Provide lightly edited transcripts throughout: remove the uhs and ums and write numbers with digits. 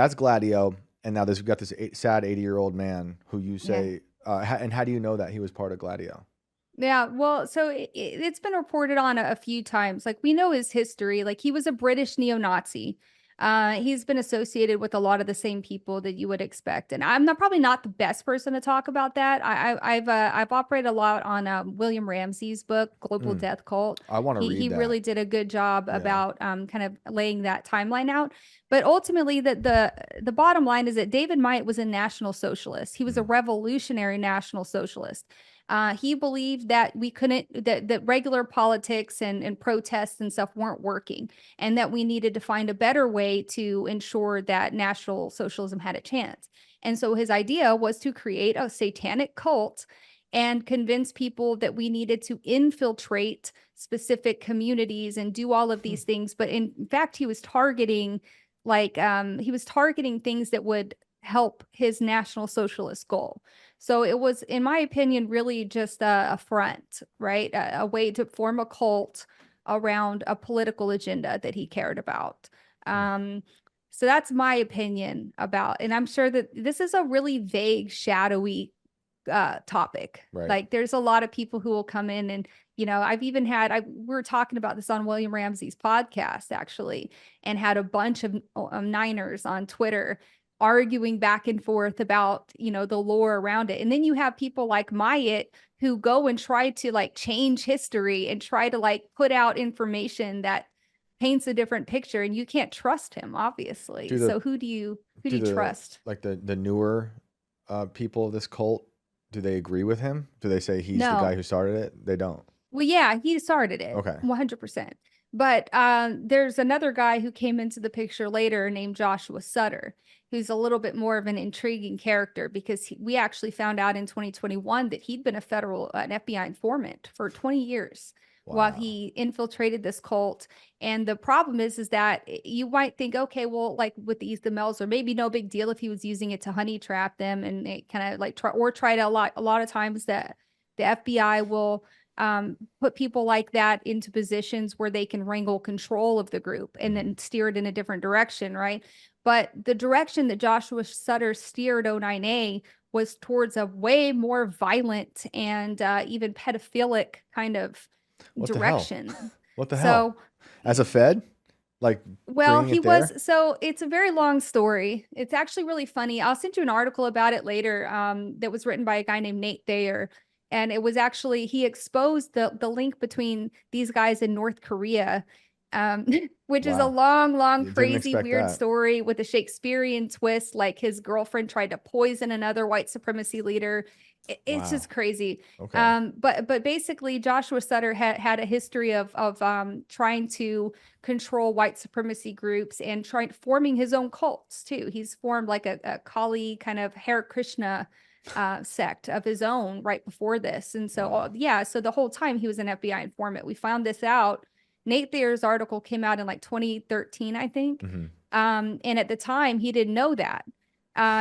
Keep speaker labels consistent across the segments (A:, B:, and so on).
A: That's Gladio. And now we've got this sad 80-year-old man who you
B: Yeah.
A: say, and how do you know that he was part of Gladio?
B: Yeah, well, so it's been reported on a few times. Like we know his history. Like he was a British neo-Nazi. He's been associated with a lot of the same people that you would expect. And I'm not probably not the best person to talk about that. I've operated a lot on William Ramsey's book, Global
A: Mm,
B: Death Cult.
A: I want to
B: He
A: read that.
B: really did a good job
A: Yeah.
B: about kind of laying that timeline out. But ultimately, the bottom line is that David Myatt was a National Socialist. He was a
A: Mm,
B: revolutionary National Socialist. He believed that we couldn't that regular politics and protests and stuff weren't working, and that we needed to find a better way to ensure that National Socialism had a chance. And so his idea was to create a satanic cult and convince people that we needed to infiltrate specific communities and do all of
A: hmm.
B: these things. But in fact, he was targeting things that would help his National Socialist goal. So it was, in my opinion, really just a front, right? A way to form a cult around a political agenda that he cared about.
A: Hmm.
B: Um, so that's my opinion about, and I'm sure that this is a really vague, shadowy topic.
A: Right.
B: Like there's a lot of people who will come in and, I've even had, we were talking about this on William Ramsey's podcast actually, and had a bunch of Niners on Twitter arguing back and forth about, the lore around it. And then you have people like Myatt who go and try to like change history and try to like put out information that paints a different picture, and you can't trust him, obviously.
A: Do the
B: So who do
A: do
B: you
A: the
B: trust?
A: like the newer people of this cult, do they agree with him? Do they say he's the guy
B: No.
A: who started it? They don't.
B: Well, yeah, he started it
A: Okay.
B: 100%. But there's another guy who came into the picture later named Joshua Sutter, who's a little bit more of an intriguing character because we actually found out in 2021 that he'd been an FBI informant for 20 years while
A: Wow.
B: he infiltrated this cult. And the problem is that you might think, okay, well, like with the Mells, or maybe no big deal if he was using it to honey trap them, and it kind of like try to a lot of times that the FBI will put people like that into positions where they can wrangle control of the group and
A: Mhm.
B: then steer it in a different direction, right? But the direction that Joshua Sutter steered O9A was towards a way more violent and even pedophilic kind of
A: What the hell?
B: direction.
A: What the hell?
B: So,
A: As a Fed, like
B: well,
A: bringing it there?
B: so it's a very long story. It's actually really funny. I'll send you an article about it later that was written by a guy named Nate Thayer. And it was actually, he exposed the link between these guys in North Korea, um, which is a
A: Wow.
B: long, long,
A: You didn't
B: crazy,
A: expect
B: weird
A: that.
B: story with a Shakespearean twist. Like his girlfriend tried to poison another white supremacy leader. It's
A: Wow.
B: just crazy.
A: Okay.
B: But basically, Joshua Sutter had a history of trying to control white supremacy groups and trying forming his own cults too. He's formed like a Kali kind of Hare Krishna sect of his own right before this. And so,
A: Wow.
B: yeah, so the whole time he was an FBI informant. We found this out. Nate Thayer's article came out in like 2013, I think.
A: Hmm.
B: And at the time, he didn't know that,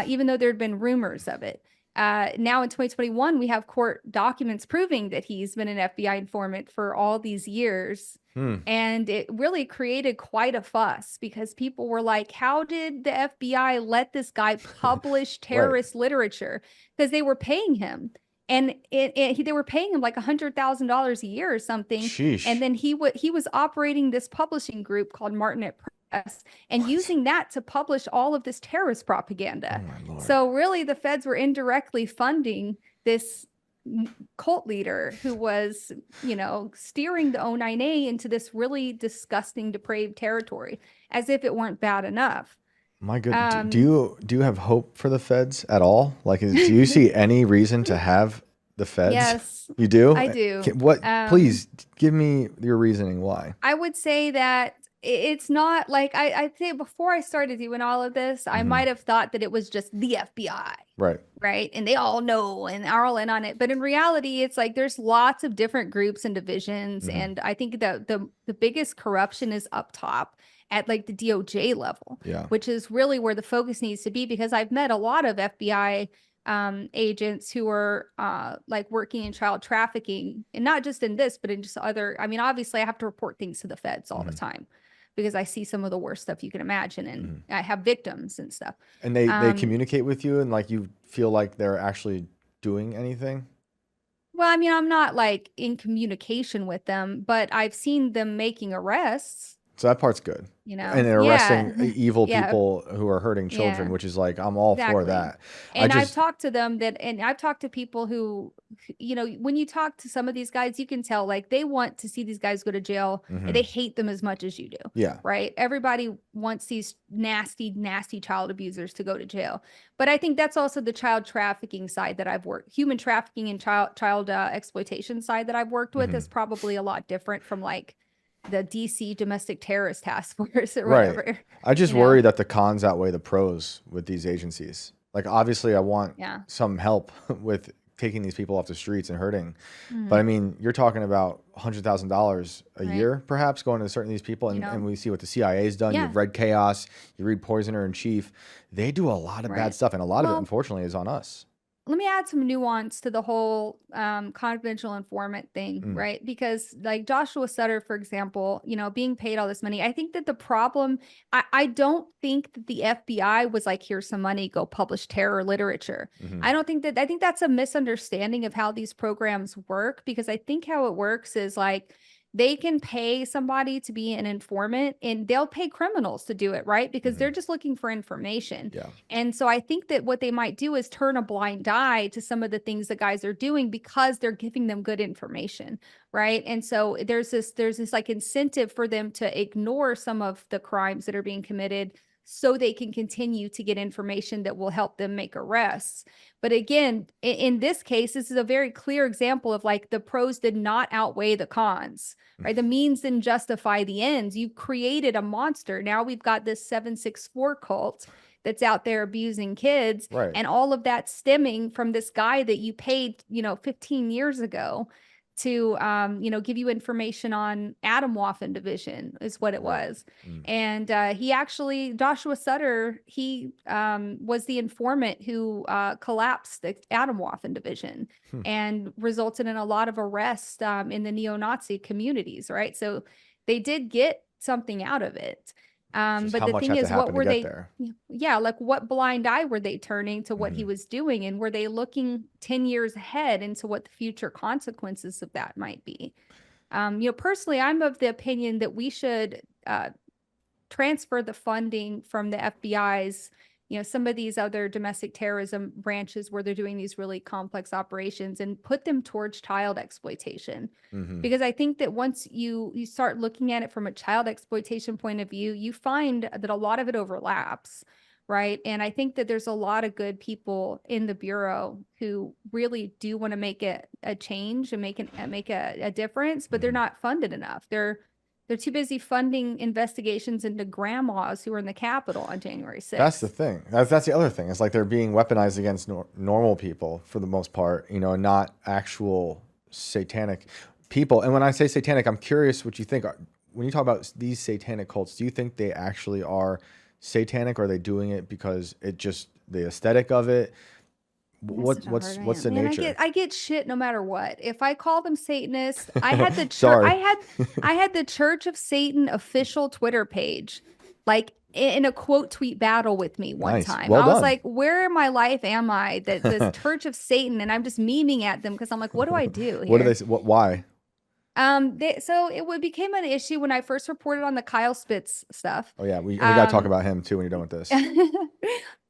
B: even though there had been rumors of it. Now in 2021, we have court documents proving that he's been an FBI informant for all these years.
A: Hmm.
B: And it really created quite a fuss because people were like, how did the FBI let this guy publish
A: Right.
B: terrorist literature? Because they were paying him. And they were paying him like $100,000 a year or something. And
A: Sheesh.
B: then he was operating this publishing group called Martinet Press and
A: What?
B: using that to publish all of this terrorist
A: Oh
B: propaganda.
A: my Lord.
B: So really, the feds were indirectly funding this cult leader who was, steering the O9A into this really disgusting, depraved territory, as if it weren't bad enough.
A: My good.
B: Um,
A: Do you have hope for the feds at all? Like, do you see any reason to have the feds?
B: yes,
A: You do?
B: I do.
A: What? Please give me your reasoning why.
B: I would say that it's not like I'd say before I started doing all of this, I
A: Hmm.
B: might have thought that it was just the FBI,
A: Right.
B: right? And they all know and are all in on it. But in reality, it's like there's lots of different groups and divisions.
A: Hmm.
B: And I think the biggest corruption is up top at like the DOJ level,
A: Yeah.
B: which is really where the focus needs to be because I've met a lot of FBI agents who are like working in child trafficking, and not just in this, but in just other. I mean, obviously, I have to report things to the feds all the
A: Hmm.
B: time because I see some of the worst stuff you can imagine, and
A: Mhm.
B: I have victims and stuff.
A: And they
B: Um,
A: communicate with you, and like you feel like they're actually doing anything?
B: well, I mean, I'm not like in communication with them, but I've seen them making arrests,
A: So that part's good.
B: you
A: And
B: know?
A: then
B: Yeah.
A: arresting evil
B: Yeah.
A: people who are hurting children,
B: Yeah.
A: which is like, I'm all for
B: Exactly.
A: that. I
B: And I've
A: just,
B: talked to them and I've talked to people who, when you talk to some of these guys, you can tell like they want to see these guys go to jail and they
A: mhm.
B: hate them as much as you do,
A: Yeah.
B: right? Everybody wants these nasty, nasty child abusers to go to jail. But I think that's also the child trafficking side that I've worked, human trafficking and child exploitation side that I've worked with is
A: Mhm.
B: probably a lot different from like the DC Domestic Terrorist Task Force or
A: Right.
B: whatever,
A: I just
B: you know?
A: worry that the cons outweigh the pros with these agencies. Like, obviously, I want
B: Yeah.
A: some help with taking these people off the streets and hurting. But I
B: Mhm.
A: mean, you're talking about $100,000 a
B: Right.
A: year, perhaps, going to certain of these people.
B: You
A: And
B: know?
A: we see what the CIA's done.
B: Yeah.
A: You've read Chaos, you read Poisoner in Chief. They do a lot of bad
B: Right.
A: stuff. And a lot of it,
B: Well,
A: unfortunately, is on us.
B: let me add some nuance to the whole confidential informant thing,
A: Mm,
B: right? Because like Joshua Sutter, for example, being paid all this money, I think that the problem, I don't think that the FBI was like, here's some money, go publish terror literature.
A: mhm.
B: I think that's a misunderstanding of how these programs work, because I think how it works is like they can pay somebody to be an informant and they'll pay criminals to do it, right? Because they're
A: Mhm.
B: just looking for information.
A: Yeah.
B: And so I think that what they might do is turn a blind eye to some of the things the guys are doing because they're giving them good information, right? And so there's this like incentive for them to ignore some of the crimes that are being committed so they can continue to get information that will help them make arrests. But again, in this case, this is a very clear example of like the pros did not outweigh the cons, right? The means didn't justify the ends. You created a monster. Now we've got this 764 cult that's out there abusing kids,
A: Right.
B: and all of that stemming from this guy that you paid 15 years ago to give you information on Atomwaffen division is what it
A: Right.
B: was.
A: Mm.
B: And he actually, Joshua Sutter, he was the informant who collapsed the Atomwaffen division
A: Hmm.
B: and resulted in a lot of arrests in the neo-Nazi communities, right? So they did get something out of it.
A: Just
B: But
A: how
B: the
A: much
B: thing
A: had to
B: is, what
A: happen to
B: were
A: get
B: they,
A: there?
B: yeah, like what blind eye were they turning to what he
A: Mhm.
B: was doing? And were they looking 10 years ahead into what the future consequences of that might be? Personally, I'm of the opinion that we should transfer the funding from the FBI's, some of these other domestic terrorism branches where they're doing these really complex operations and put them towards child exploitation.
A: Mhm.
B: Because I think that once you start looking at it from a child exploitation point of view, you find that a lot of it overlaps, right? And I think that there's a lot of good people in the bureau who really do want to make a change and make a difference, but they're
A: Mhm.
B: not funded enough. They're too busy funding investigations into grandmas who were in the Capitol on January
A: That's the
B: 6th.
A: thing. That's the other thing. It's like they're being weaponized against normal people for the most part, and not actual satanic people. And when I say satanic, I'm curious what you think. When you talk about these satanic cults, do you think they actually are satanic, or are they doing it because it just the aesthetic of it?
B: That's such a hard
A: What's the
B: man. I get
A: nature?
B: I get shit no matter what. If I call them Satanists, I had the church
A: Sorry.
B: I had the Church of Satan official Twitter page, like in a quote tweet battle with me one
A: Nice.
B: time.
A: Well
B: I was
A: done.
B: like, where in my life am I that this Church of Satan, and I'm just memeing at them because I'm like, what do I do
A: What do they
B: here?
A: say? Why?
B: So became an issue when I first reported on the Kyle Spitz stuff.
A: Oh yeah, we got to talk
B: Um,
A: about him too when you're done with this.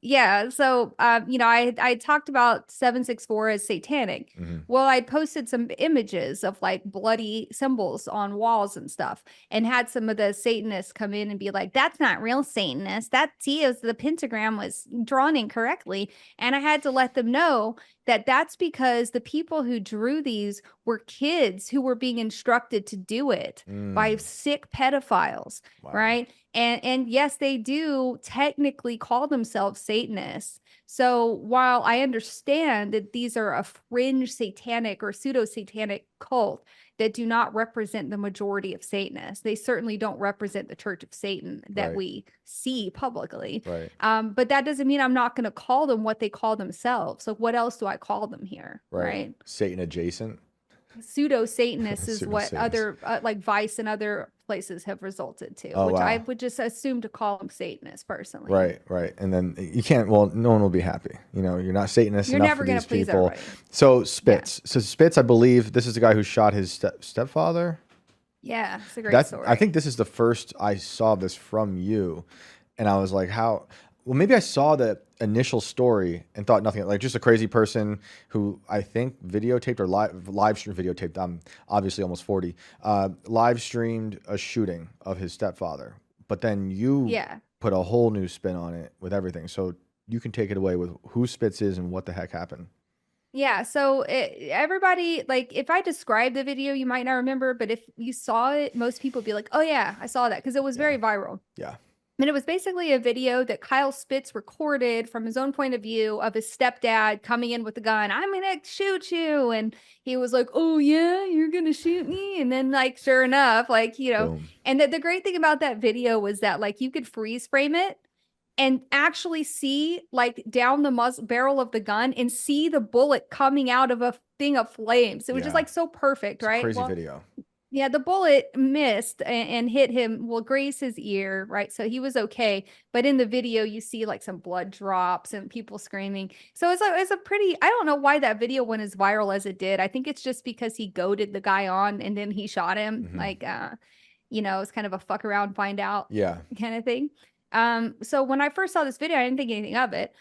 B: Yeah. So, I talked about 764 as satanic.
A: Hmm.
B: Well, I posted some images of like bloody symbols on walls and stuff, and had some of the Satanists come in and be like, that's not real Satanist. That the pentagram was drawn incorrectly. And I had to let them know that that's because the people who drew these were kids who were being instructed to do it by
A: Mm,
B: sick pedophiles,
A: wow.
B: right? And yes, they do technically call themselves Satanists. So while I understand that these are a fringe satanic or pseudo satanic cult that do not represent the majority of Satanists, they certainly don't represent the Church of Satan that
A: Right.
B: we see publicly.
A: Right.
B: But that doesn't mean I'm not going to call them what they call themselves. So what else do I call them here?
A: Right.
B: Right.
A: Satan adjacent.
B: pseudo Satanists is
A: Pseudo
B: what
A: Satanists.
B: other like Vice and other places have resulted to,
A: Oh
B: which I
A: wow.
B: would just assume to call them Satanists personally.
A: Right, right. And then you can't, well, no one will be happy. You know, you're not Satanist
B: You're
A: enough for
B: never going
A: these
B: to please
A: people.
B: everybody.
A: So
B: Yeah.
A: Spitz. So Spitz, I believe this is the guy who shot his stepfather.
B: Yeah. It's a great
A: That's, I think
B: story.
A: this is the first I saw this from you. And I was like, how, well, maybe I saw the initial story and thought nothing, like just a crazy person who I think videotaped or live stream videotaped. I'm obviously almost 40, live streamed a shooting of his stepfather. But then you
B: Yeah.
A: put a whole new spin on it with everything. So you can take it away with who Spitz is and what the heck happened.
B: Yeah, so everybody, like, if I describe the video, you might not remember, but if you saw it, most people would be like, oh, yeah, I saw that because it was
A: Yeah.
B: very viral.
A: Yeah.
B: And it was basically a video that Kyle Spitz recorded from his own point of view of his stepdad coming in with a gun. I'm going to shoot you. And he was like, oh, yeah, you're going to shoot me. And then, like, sure enough, like,
A: Boom.
B: and the great thing about that video was that, like, you could freeze frame it and actually see like down the barrel of the gun and see the bullet coming out of a thing of flames. It was just
A: Yeah.
B: like so perfect,
A: It's a
B: right?
A: crazy
B: Well,
A: video.
B: yeah, the bullet missed and hit him, well, grazed his ear, right? So he was okay. But in the video, you see like some blood drops and people screaming. So it's a pretty, I don't know why that video went as viral as it did. I think it's just because he goaded the guy on and then he shot him.
A: Mm-hmm.
B: Like, it's kind of a fuck around, find out
A: Yeah.
B: kind of thing. So when I first saw this video, I didn't think anything of it.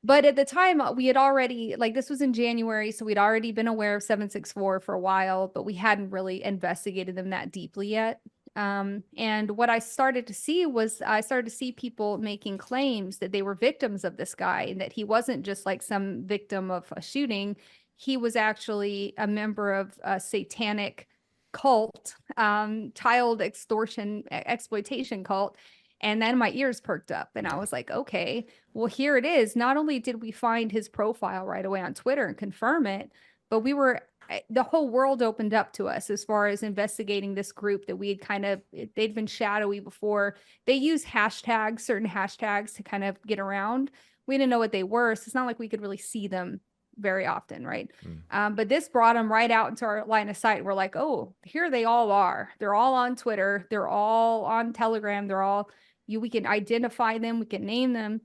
B: But at the time, we had already, like, this was in January, so we'd already been aware of 764 for a while, but we hadn't really investigated them that deeply yet. And what I started to see was I started to see people making claims that they were victims of this guy and that he wasn't just like some victim of a shooting. He was actually a member of a satanic cult, child extortion, exploitation cult. And then my ears perked up and I was like, okay, well, here it is. Not only did we find his profile right away on Twitter and confirm it, but the whole world opened up to us as far as investigating this group that we had they'd been shadowy before. They use hashtags, certain hashtags to kind of get around. We didn't know what they were. So it's not like we could really see them very often, right? But this brought them right out into our line of sight. We're like, oh, here they all are. They're all on Twitter. They're all on Telegram. We can identify them, we can name them.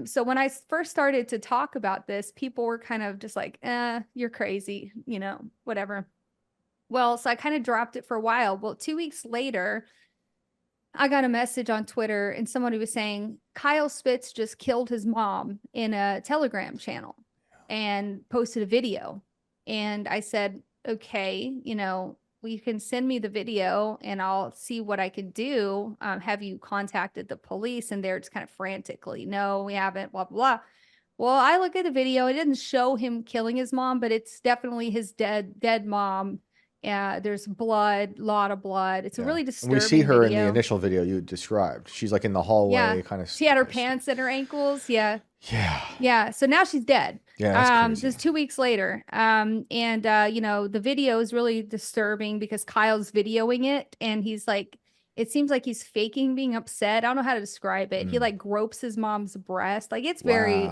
B: So when I first started to talk about this, people were kind of just like, you're crazy, whatever. Well, so I kind of dropped it for a while. Well, 2 weeks later, I got a message on Twitter and somebody was saying, Kyle Spitz just killed his mom in a Telegram channel and posted a video. And I said, okay, you can send me the video and I'll see what I can do. Have you contacted the police? And they're just kind of frantically, no, we haven't, blah, blah, blah. Well, I look at the video. It didn't show him killing his mom, but it's definitely his dead mom. Yeah, there's blood, a lot of blood. It's a really
A: And we see
B: disturbing
A: her in the
B: video.
A: initial video you described. She's like in the hallway, kind of.
B: She had her pants at her ankles. Yeah.
A: Yeah.
B: Yeah. So now she's dead.
A: Yeah, that's crazy.
B: Just 2 weeks later. The video is really disturbing because Kyle's videoing it and he's like, it seems like he's faking being upset. I don't know how to describe it. He like gropes his mom's breast. Like it's very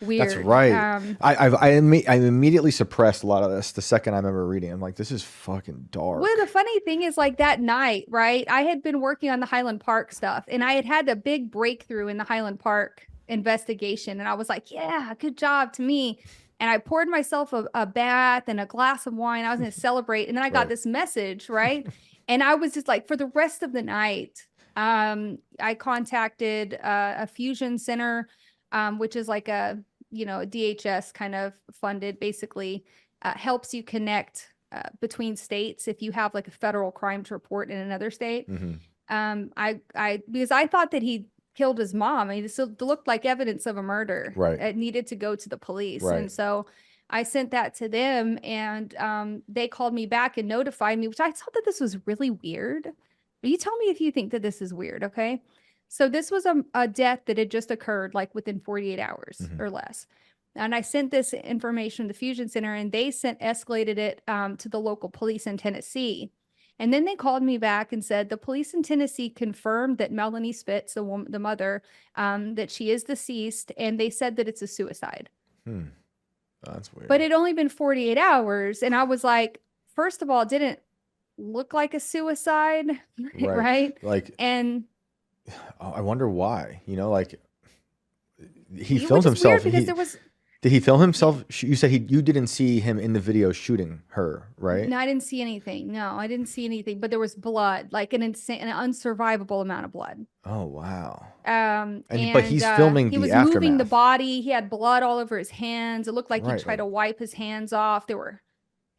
B: weird.
A: That's right. I immediately suppressed a lot of this the second I remember reading. I'm like, this is fucking dark.
B: Well, the funny thing is, like that night, right? I had been working on the Highland Park stuff, and I had a big breakthrough in the Highland Park investigation, and I was like, "Yeah, good job to me." And I poured myself a bath and a glass of wine. I was going to celebrate, and then I got this message, right? And I was just like, for the rest of the night, I contacted a fusion center, which is like a DHS kind of funded, basically helps you connect between states if you have like a federal crime to report in another state. Because I thought that he killed his mom. I mean, this looked like evidence of a murder.
A: Right.
B: It needed to go to the police.
A: Right.
B: And so I sent that to them and they called me back and notified me, which I thought that this was really weird. You tell me if you think that this is weird, okay? So this was a death that had just occurred like within 48 hours or less. And I sent this information to the Fusion Center and they escalated it to the local police in Tennessee. And then they called me back and said the police in Tennessee confirmed that Melanie Spitz, the mother, that she is deceased, and they said that it's a suicide.
A: That's weird.
B: But it only been 48 hours, and I was like, first of all, it didn't look like a suicide,
A: Right.
B: right?
A: Like,
B: And
A: I wonder why, you know, like he
B: which
A: filmed
B: is
A: himself.
B: weird because there was
A: Did he film himself? You said you didn't see him in the video shooting her, right?
B: no, I didn't see anything. No, I didn't see anything, but there was blood, like an insane, an unsurvivable amount of blood.
A: Oh, wow. But
B: And
A: he's filming
B: he
A: the
B: was moving the
A: aftermath.
B: body. He had blood all over his hands. It looked like he
A: Right.
B: tried to wipe his hands off. There were,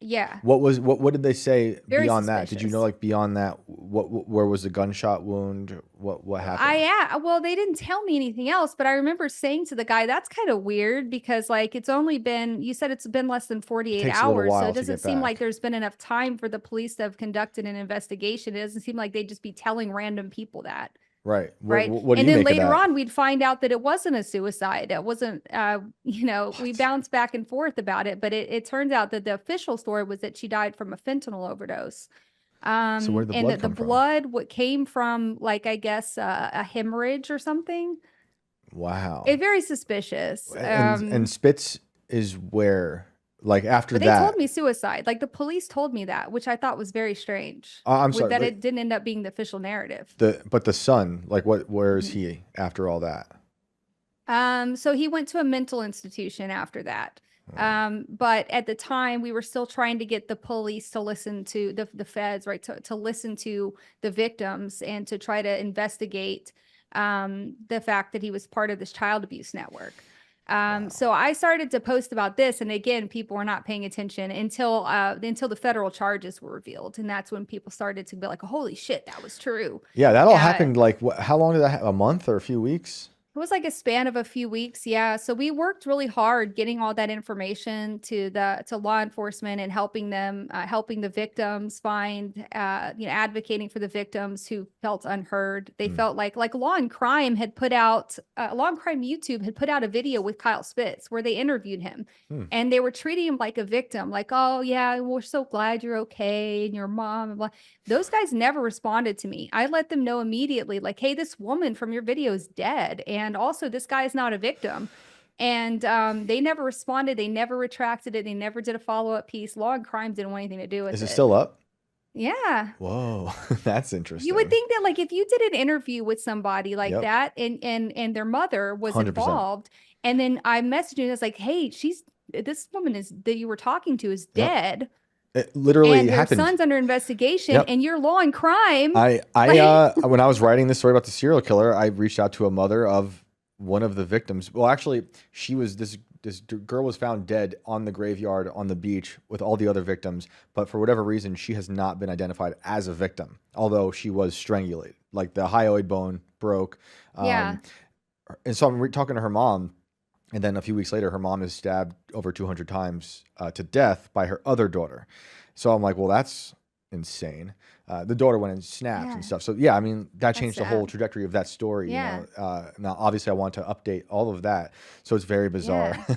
B: yeah,
A: What did they say
B: very
A: beyond that? Did you know,
B: suspicious.
A: like, beyond that, where was the gunshot wound? What happened?
B: Well, they didn't tell me anything else, but I remember saying to the guy, that's kind of weird because like it's only been, you said it's been less than 48
A: Takes a little
B: hours. So
A: while
B: it
A: to
B: doesn't
A: get
B: seem like
A: back.
B: there's been enough time for the police to have conducted an investigation. It doesn't seem like they'd just be telling random people that.
A: Right.
B: Right.
A: What do
B: And
A: you
B: then
A: make of
B: later
A: that?
B: on, we'd find out that it wasn't a suicide. It wasn't, you know, we
A: What?
B: bounced back and forth about it, but it turns out that the official story was that she died from a fentanyl overdose.
A: So where did the
B: And
A: blood
B: that the
A: come from?
B: blood, what came from, like, I guess, a hemorrhage or something.
A: Wow.
B: It very suspicious.
A: And Spitz is where, like, after
B: But they
A: that.
B: told me suicide. Like the police told me that, which I thought was very strange.
A: I'm
B: with
A: sorry.
B: that
A: Like,
B: it didn't end up being the official narrative.
A: but the son, like, where is
B: Mhm.
A: he after all that?
B: So he went to a mental institution after that.
A: Oh,
B: But at the time, we were still trying to get the police to listen to the feds, right? To listen to the victims and to try to investigate the fact that he was part of this child abuse network.
A: wow.
B: So I started to post about this, and again, people were not paying attention until the federal charges were revealed, and that's when people started to be like, "Holy shit, that was true."
A: Yeah, that all
B: Uh,
A: happened like how long did that a month or a few weeks?
B: It was like a span of a few weeks, yeah. So we worked really hard getting all that information to law enforcement and helping them, helping the victims find, advocating for the victims who felt unheard. They
A: Hmm.
B: felt like Law and Crime had put out, Law and Crime YouTube had put out a video with Kyle Spitz where they interviewed him,
A: Hmm.
B: and they were treating him like a victim, like, "Oh yeah, we're so glad you're okay, and your mom," and blah. Those guys never responded to me. I let them know immediately, like, "Hey, this woman from your video is dead. And also, this guy is not a victim." And they never responded. They never retracted it. They never did a follow-up piece. Law and Crime didn't want anything to do with
A: Is it
B: it.
A: still up?
B: Yeah.
A: Whoa, that's
B: You would
A: interesting.
B: think that, like, if you did an interview with somebody like
A: Yep,
B: that and their mother was
A: 100%.
B: involved, and then I messaged you and it's like, "Hey, this woman is that you were talking to is
A: Yep,
B: dead,
A: it literally
B: and her
A: happened.
B: son's under investigation,
A: Yep.
B: and you're Law and Crime."
A: I
B: Like,
A: when I was writing this story about the serial killer, I reached out to a mother of one of the victims. Well, actually, she was this girl was found dead on the graveyard on the beach with all the other victims, but for whatever reason, she has not been identified as a victim, although she was strangulated, like the hyoid bone broke.
B: yeah.
A: And so I'm talking to her mom, and then a few weeks later, her mom is stabbed over 200 times to death by her other daughter. So I'm like, well, that's insane. The daughter went and snapped
B: Yeah.
A: and stuff. So yeah, I mean, that
B: That's
A: changed the whole
B: sad.
A: trajectory of that story.
B: Yeah.
A: You know, now obviously I want to update all of that, so it's very bizarre.
B: Yeah.